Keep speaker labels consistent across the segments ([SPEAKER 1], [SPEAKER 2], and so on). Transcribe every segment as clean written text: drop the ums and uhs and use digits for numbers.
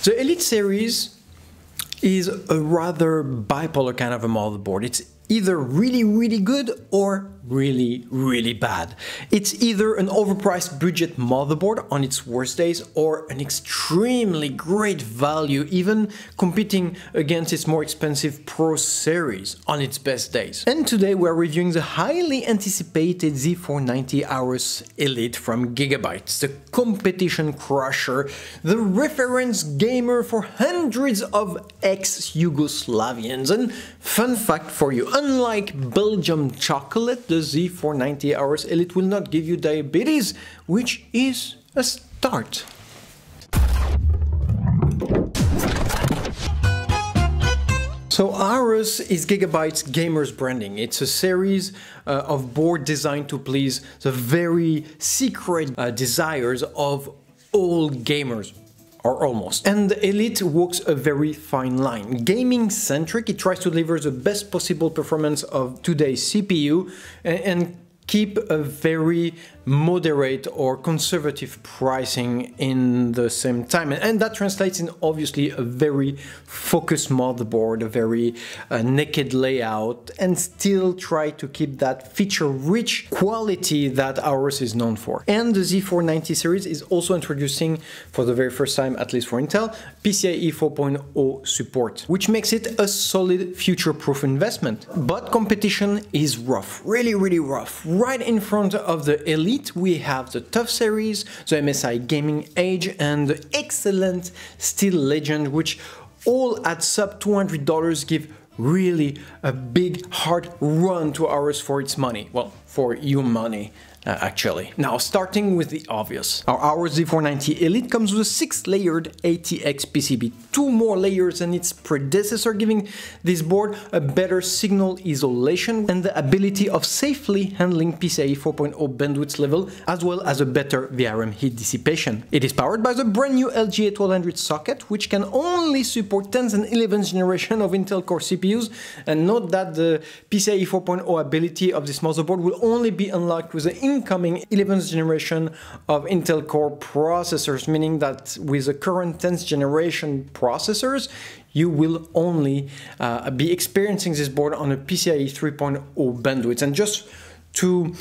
[SPEAKER 1] The Elite series is a rather bipolar kind of a motherboard. It's either really good or really bad. It's either an overpriced budget motherboard on its worst days or an extremely great value, even competing against its more expensive Pro series on its best days. And today we're reviewing the highly anticipated Z490 AORUS Elite from Gigabyte, the competition crusher, the reference gamer for hundreds of ex-Yugoslavians. And fun fact for you, unlike Belgium chocolate, the Z490 AORUS Elite will not give you diabetes, which is a start. So AORUS is Gigabyte's gamers branding. It's a series of boards designed to please the very secret desires of all gamers. Or almost. And the Elite walks a very fine line. Gaming centric, it tries to deliver the best possible performance of today's CPU and keep a very moderate or conservative pricing in the same time. And that translates in obviously a very focused motherboard, a very naked layout, and still try to keep that feature-rich quality that AORUS is known for. And the Z490 series is also introducing, for the very first time, at least for Intel, PCIe 4.0 support, which makes it a solid future-proof investment. But competition is rough, really rough. Right in front of the Elite, we have the TUF series, the MSI Gaming Age, and the excellent Steel Legend, which all at sub $200 give really a big hard run to AORUS for its money. Well, for your money. Actually. Now, starting with the obvious. Our AORUS Z490 Elite comes with a 6-layered ATX PCB, 2 more layers than its predecessor, giving this board a better signal isolation and the ability of safely handling PCIe 4.0 bandwidth level, as well as a better VRM heat dissipation. It is powered by the brand new LGA 1200 socket, which can only support 10th and 11th generation of Intel Core CPUs, and note that the PCIe 4.0 ability of this motherboard will only be unlocked with the incoming 11th generation of Intel Core processors, meaning that with the current 10th generation processors, you will only be experiencing this board on a PCIe 3.0 bandwidth. And just to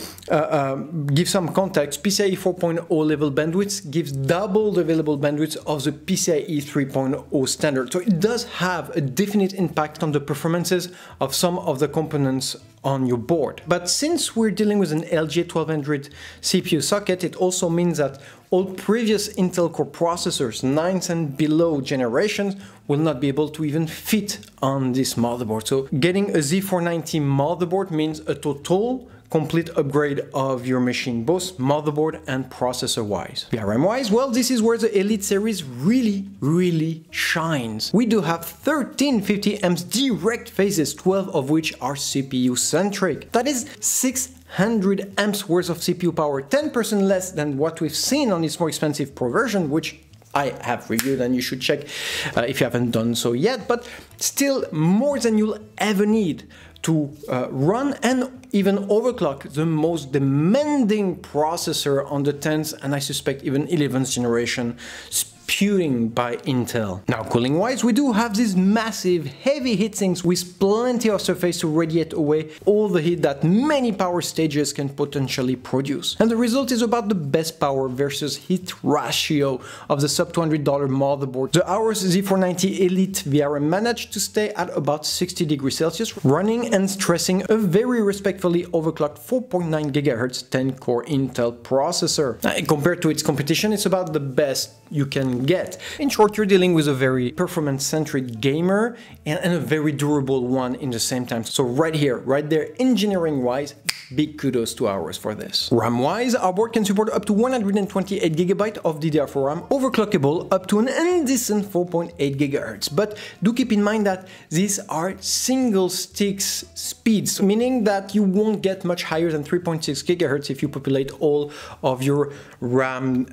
[SPEAKER 1] give some context, PCIe 4.0 level bandwidth gives double the available bandwidth of the PCIe 3.0 standard. So it does have a definite impact on the performances of some of the components on your board. But since we're dealing with an LGA 1200 CPU socket, it also means that all previous Intel Core processors, 9th and below generations, will not be able to even fit on this motherboard. So getting a Z490 motherboard means a total complete upgrade of your machine, both motherboard and processor wise. VRM wise, well, this is where the Elite series really shines. We do have 1350 amps direct phases, 12 of which are CPU centric. That is 600 amps worth of CPU power, 10% less than what we've seen on its more expensive Pro version, which I have reviewed and you should check if you haven't done so yet, but still more than you'll ever need to run and even overclock the most demanding processor on the 10th and I suspect even 11th generation spewing by Intel. Now, cooling wise, we do have these massive heavy heatsinks with plenty of surface to radiate away all the heat that many power stages can potentially produce. And the result is about the best power versus heat ratio of the sub $200 motherboard. The AORUS Z490 Elite VRM managed to stay at about 60 degrees Celsius, running and stressing a very respectfully overclocked 4.9 GHz 10-core Intel processor. Now, compared to its competition, it's about the best you can get. In short, you're dealing with a very performance-centric gamer and a very durable one in the same time. So right here, right there, engineering-wise, big kudos to AORUS for this. RAM-wise, our board can support up to 128 GB of DDR4 RAM, overclockable up to an indecent 4.8 GHz. But do keep in mind that these are single sticks speeds, meaning that you won't get much higher than 3.6 GHz if you populate all of your RAM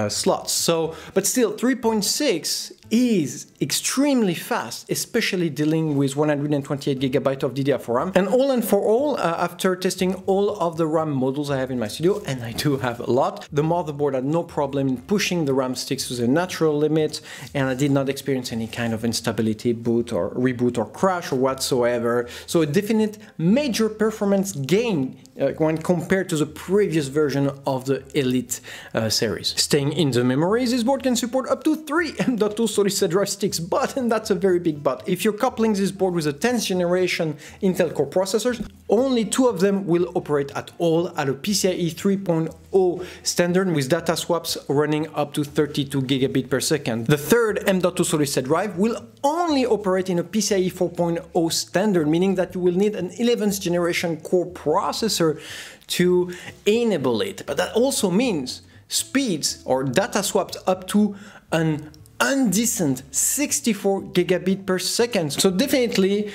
[SPEAKER 1] slots. So, but still, 3.6 is extremely fast, especially dealing with 128GB of DDR4 RAM. And all and for all, after testing all of the RAM models I have in my studio, and I do have a lot, the motherboard had no problem in pushing the RAM sticks to the natural limit, and I did not experience any kind of instability, boot or reboot or crash or whatsoever. So a definite major performance gain when compared to the previous version of the Elite series. Staying in the memories, this board can support up to 3 M.2 solid-state drive sticks, but, and that's a very big but, if you're coupling this board with a 10th generation Intel Core processors, only 2 of them will operate at all at a PCIe 3.0 standard with data swaps running up to 32 gigabit per second. The third M.2 solid-state drive will only operate in a PCIe 4.0 standard, meaning that you will need an 11th generation core processor to enable it. But that also means speeds or data swaps up to an undecent 64 gigabit per second. So definitely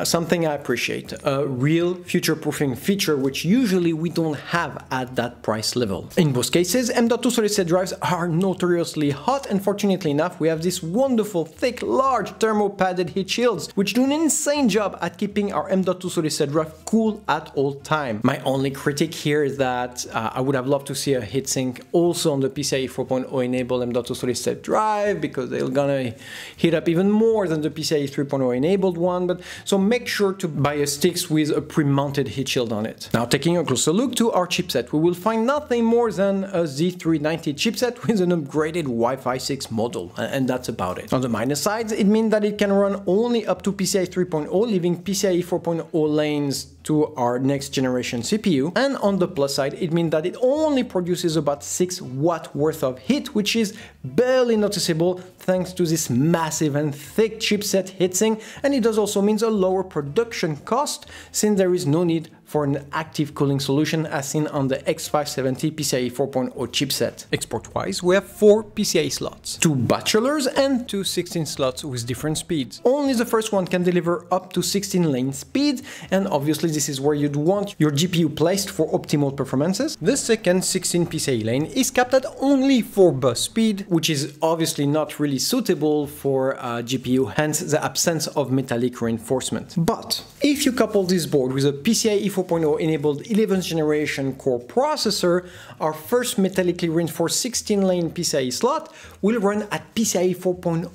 [SPEAKER 1] something I appreciate, a real future-proofing feature which usually we don't have at that price level. In both cases, M.2 solid-state drives are notoriously hot, and fortunately enough we have this wonderful thick large thermo-padded heat shields which do an insane job at keeping our M.2 solid-state drive cool at all time. My only critique here is that I would have loved to see a heatsink also on the PCIe 4.0 enabled M.2 solid-state drive, because they're gonna heat up even more than the PCIe 3.0 enabled one, but so make sure to buy a sticks with a pre-mounted heat shield on it. Now taking a closer look to our chipset, we will find nothing more than a Z490 chipset with an upgraded Wi-Fi 6 module, and that's about it. On the minus side, it means that it can run only up to PCIe 3.0, leaving PCIe 4.0 lanes to our next generation CPU, and on the plus side it means that it only produces about 6 watt worth of heat, which is barely noticeable thanks to this massive and thick chipset heatsink, and it does also mean a lower production cost since there is no need for an active cooling solution as seen on the X570 PCIe 4.0 chipset. Export-wise, we have 4 PCIe slots, 2 bachelors and 2 16 slots with different speeds. Only the first one can deliver up to 16 lane speed, and obviously this is where you'd want your GPU placed for optimal performances. The second 16 PCIe lane is capped at only 4 bus speed, which is obviously not really suitable for GPU, hence the absence of metallic reinforcement. But if you couple this board with a PCIe 4.0 enabled 11th generation core processor, our first metallically reinforced 16-lane PCIe slot will run at PCIe 4.0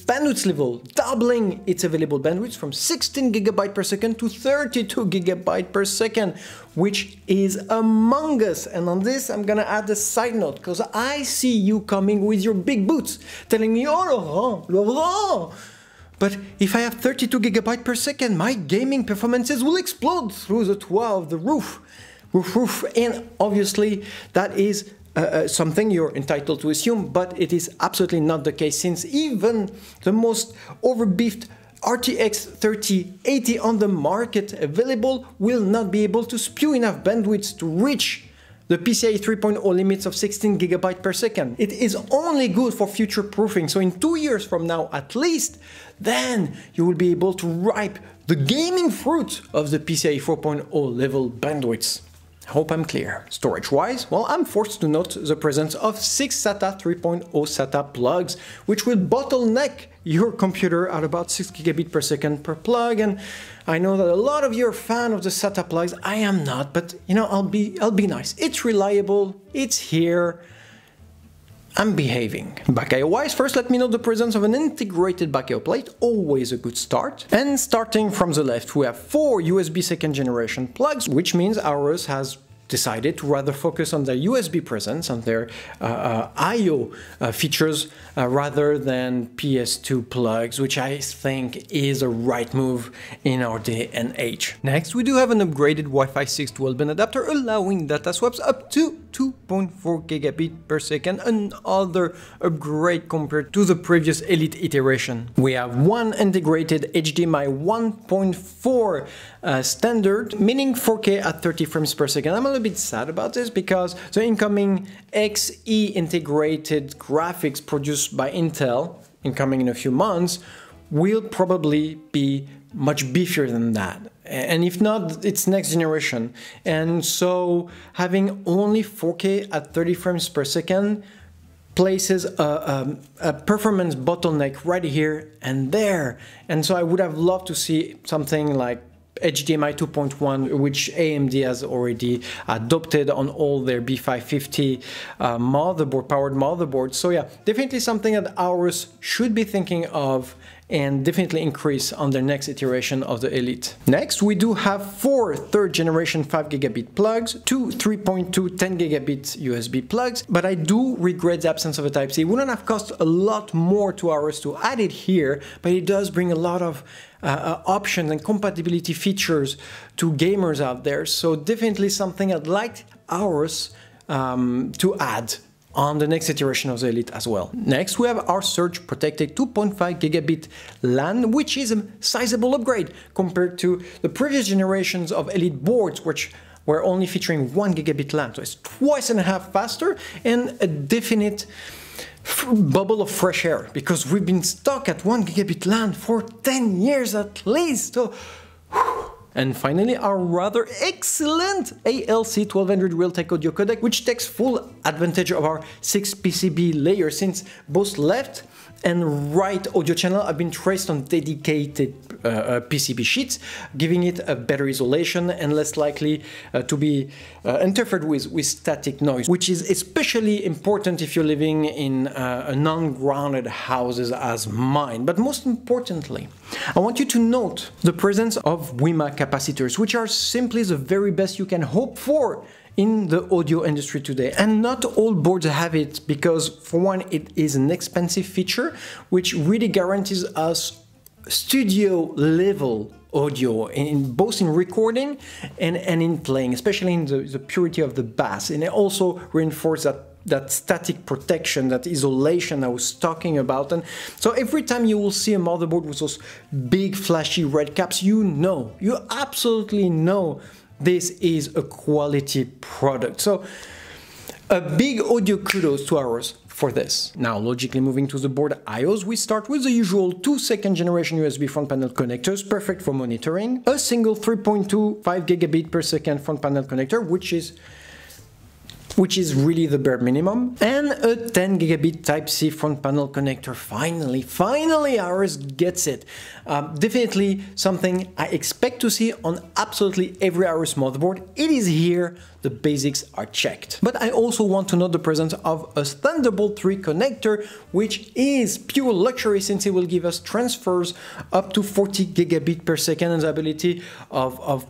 [SPEAKER 1] bandwidth level, doubling its available bandwidth from 16 GB per second to 32 GB per second, which is among us. And on this, I'm gonna add a side note, because I see you coming with your big boots, telling me, oh, Laurent, but if I have 32 GB per second, my gaming performances will explode through the toit of the roof. And obviously that is something you're entitled to assume, but it is absolutely not the case, since even the most overbeefed RTX 3080 on the market available will not be able to spew enough bandwidth to reach the PCIe 3.0 limits of 16 GB per second. It is only good for future proofing, so in 2 years from now at least, then you will be able to ripe the gaming fruit of the PCIe 4.0 level bandwidths. Hope I'm clear. Storage-wise, well, I'm forced to note the presence of 6 SATA 3.0 SATA plugs, which will bottleneck your computer at about 6 gigabit per second per plug, and I know that a lot of you are fan of the SATA plugs. I am not, but you know, I'll be nice. It's reliable, it's here, I'm behaving. Back IO-wise, first let me note the presence of an integrated back IO plate, always a good start. And starting from the left, we have 4 USB second generation plugs, which means AORUS has decided to rather focus on their USB presence, on their I/O features, rather than PS2 plugs, which I think is a right move in our day and age. Next, we do have an upgraded Wi-Fi 6 12-band adapter, allowing data swaps up to 2.4 gigabit per second, another upgrade compared to the previous Elite iteration. We have one integrated HDMI 1.4 standard, meaning 4K at 30 frames per second. I'm a little bit sad about this because the incoming XE integrated graphics produced by Intel, incoming in a few months, will probably be much beefier than that. And if not, it's next generation. And so having only 4K at 30 frames per second places a performance bottleneck right here and there. And so I would have loved to see something like HDMI 2.1, which AMD has already adopted on all their B550 powered motherboards. So yeah, definitely something that AORUS should be thinking of and definitely increase on their next iteration of the Elite. Next, we do have 4 third generation 5 gigabit plugs, 2 3.2 10 gigabit USB plugs, but I do regret the absence of a Type-C. It wouldn't have cost a lot more to AORUS to add it here, but it does bring a lot of options and compatibility features to gamers out there. So definitely something I'd like AORUS to add on the next iteration of the Elite as well. Next, we have our surge protected 2.5 gigabit LAN, which is a sizable upgrade compared to the previous generations of Elite boards, which were only featuring 1 gigabit LAN. So it's twice and a half faster and a definite bubble of fresh air, because we've been stuck at 1 gigabit LAN for 10 years at least. So, and finally, our rather excellent ALC 1200 Realtek audio codec, which takes full advantage of our 6 PCB layers, since both left and right audio channel have been traced on dedicated PCB sheets, giving it a better isolation and less likely to be interfered with static noise, which is especially important if you're living in non-grounded houses as mine. But most importantly, I want you to note the presence of Wimma capacitors, which are simply the very best you can hope for in the audio industry today. And not all boards have it, because for one, it is an expensive feature which really guarantees us studio level audio, both in recording and in playing, especially in the purity of the bass. And it also reinforces that static protection, that isolation I was talking about. And so every time you will see a motherboard with those big flashy red caps, you absolutely know this is a quality product. So a big audio kudos to AORUS for this. Now, logically moving to the board IOs, we start with the usual 2 second generation USB front panel connectors, perfect for monitoring, a single 3.25 gigabit per second front panel connector, which is really the bare minimum, and a 10 gigabit Type-C front panel connector. Finally, AORUS gets it. Definitely something I expect to see on absolutely every AORUS motherboard. It is here, the basics are checked. But I also want to note the presence of a Thunderbolt 3 connector, which is pure luxury, since it will give us transfers up to 40 gigabit per second and the ability of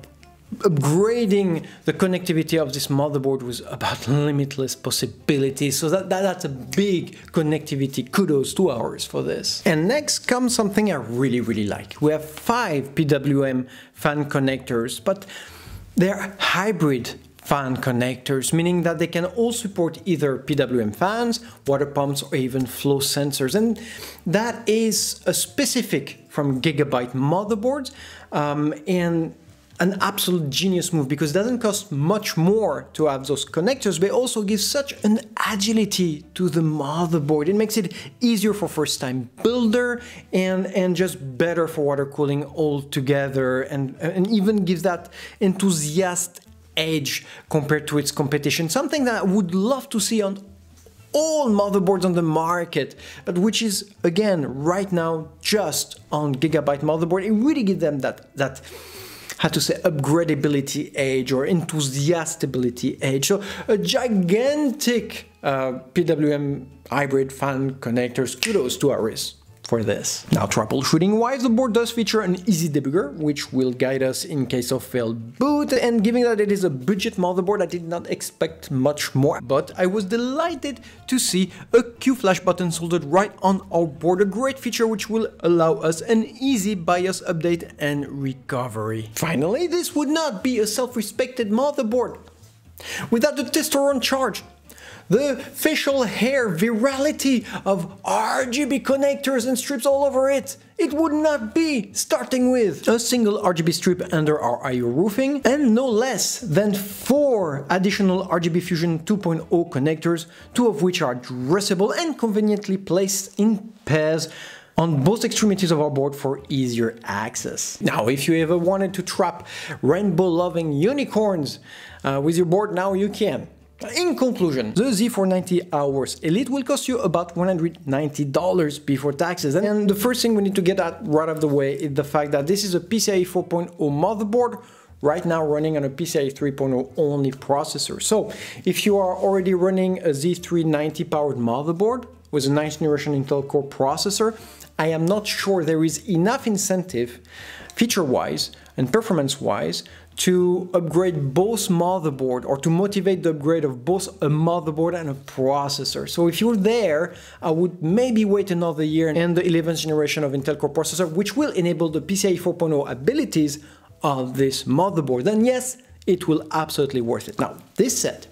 [SPEAKER 1] upgrading the connectivity of this motherboard with about limitless possibilities. So that's a big connectivity. Kudos to AORUS for this. And next comes something I really like. We have 5 Pwm fan connectors, but they're hybrid fan connectors, meaning that they can all support either PWM fans, water pumps, or even flow sensors. And that is a specific from Gigabyte motherboards, and an absolute genius move, because it doesn't cost much more to have those connectors, but it also gives such an agility to the motherboard. It makes it easier for first-time builder and just better for water cooling altogether, and even gives that enthusiast edge compared to its competition. Something that I would love to see on all motherboards on the market, but which is, again, right now just on Gigabyte motherboard. It really gives them that how to say, upgradability edge or enthusiastability edge. So a gigantic PWM hybrid fan connectors. Kudos to AORUS for this. Now, troubleshooting wise, the board does feature an easy debugger, which will guide us in case of failed boot. And given that it is a budget motherboard, I did not expect much more, but I was delighted to see a Q-Flash button soldered right on our board, a great feature which will allow us an easy BIOS update and recovery. Finally, this would not be a self-respected motherboard without the testosterone charge, the facial hair virality of RGB connectors and strips all over it. It would not be, starting with a single RGB strip under our IO roofing, and no less than 4 additional RGB Fusion 2.0 connectors, 2 of which are addressable and conveniently placed in pairs on both extremities of our board for easier access. Now, if you ever wanted to trap rainbow-loving unicorns with your board, now you can. In conclusion, the Z490 AORUS Elite will cost you about $190 before taxes. And the first thing we need to get at right off the way is the fact that this is a PCIe 4.0 motherboard right now running on a PCIe 3.0 only processor. So if you are already running a Z390 powered motherboard with a 9th generation Intel Core processor, I am not sure there is enough incentive feature-wise and performance-wise to upgrade both motherboard or to motivate the upgrade of both a motherboard and a processor. So if you're there, I would maybe wait another year and the 11th generation of Intel Core processor, which will enable the PCIe 4.0 abilities of this motherboard. Then yes, it will absolutely worth it. Now, this said,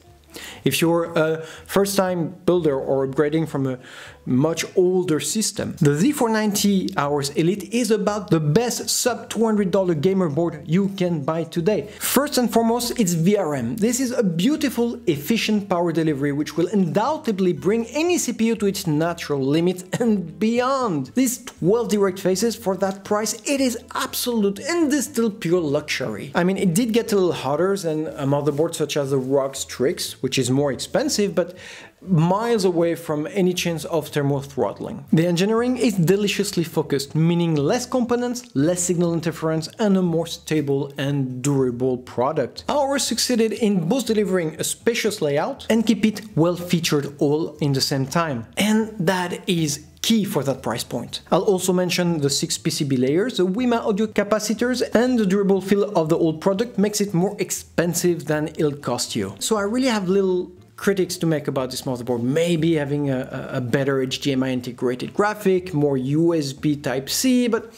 [SPEAKER 1] if you're a first-time builder or upgrading from a much older system, the Z490 AORUS Elite is about the best sub $200 gamer board you can buy today. First and foremost, it's VRM. This is a beautiful, efficient power delivery which will undoubtedly bring any CPU to its natural limit and beyond. These 12 direct faces for that price, it is absolute and this still pure luxury. I mean, it did get a little hotter than a motherboard such as the ROG Strix, which is more expensive, but miles away from any chance of thermal throttling. The engineering is deliciously focused, meaning less components, less signal interference, and a more stable and durable product. AORUS succeeded in both delivering a spacious layout and keep it well featured all in the same time. And that is key for that price point. I'll also mention the 6 PCB layers, the Wimma audio capacitors, and the durable feel of the old product makes it more expensive than it'll cost you. So I really have little critics to make about this motherboard. Maybe having a better HDMI integrated graphic, more USB Type-C, but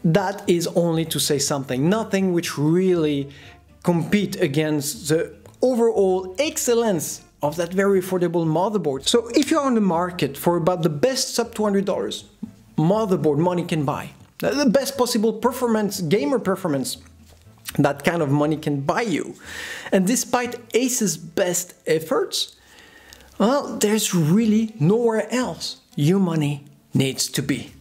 [SPEAKER 1] that is only to say something. Nothing which really compete against the overall excellence of that very affordable motherboard. So if you're on the market for about the best sub $200 motherboard money can buy, the best possible performance, gamer performance that kind of money can buy you, and despite Ace's best efforts, well, there's really nowhere else your money needs to be.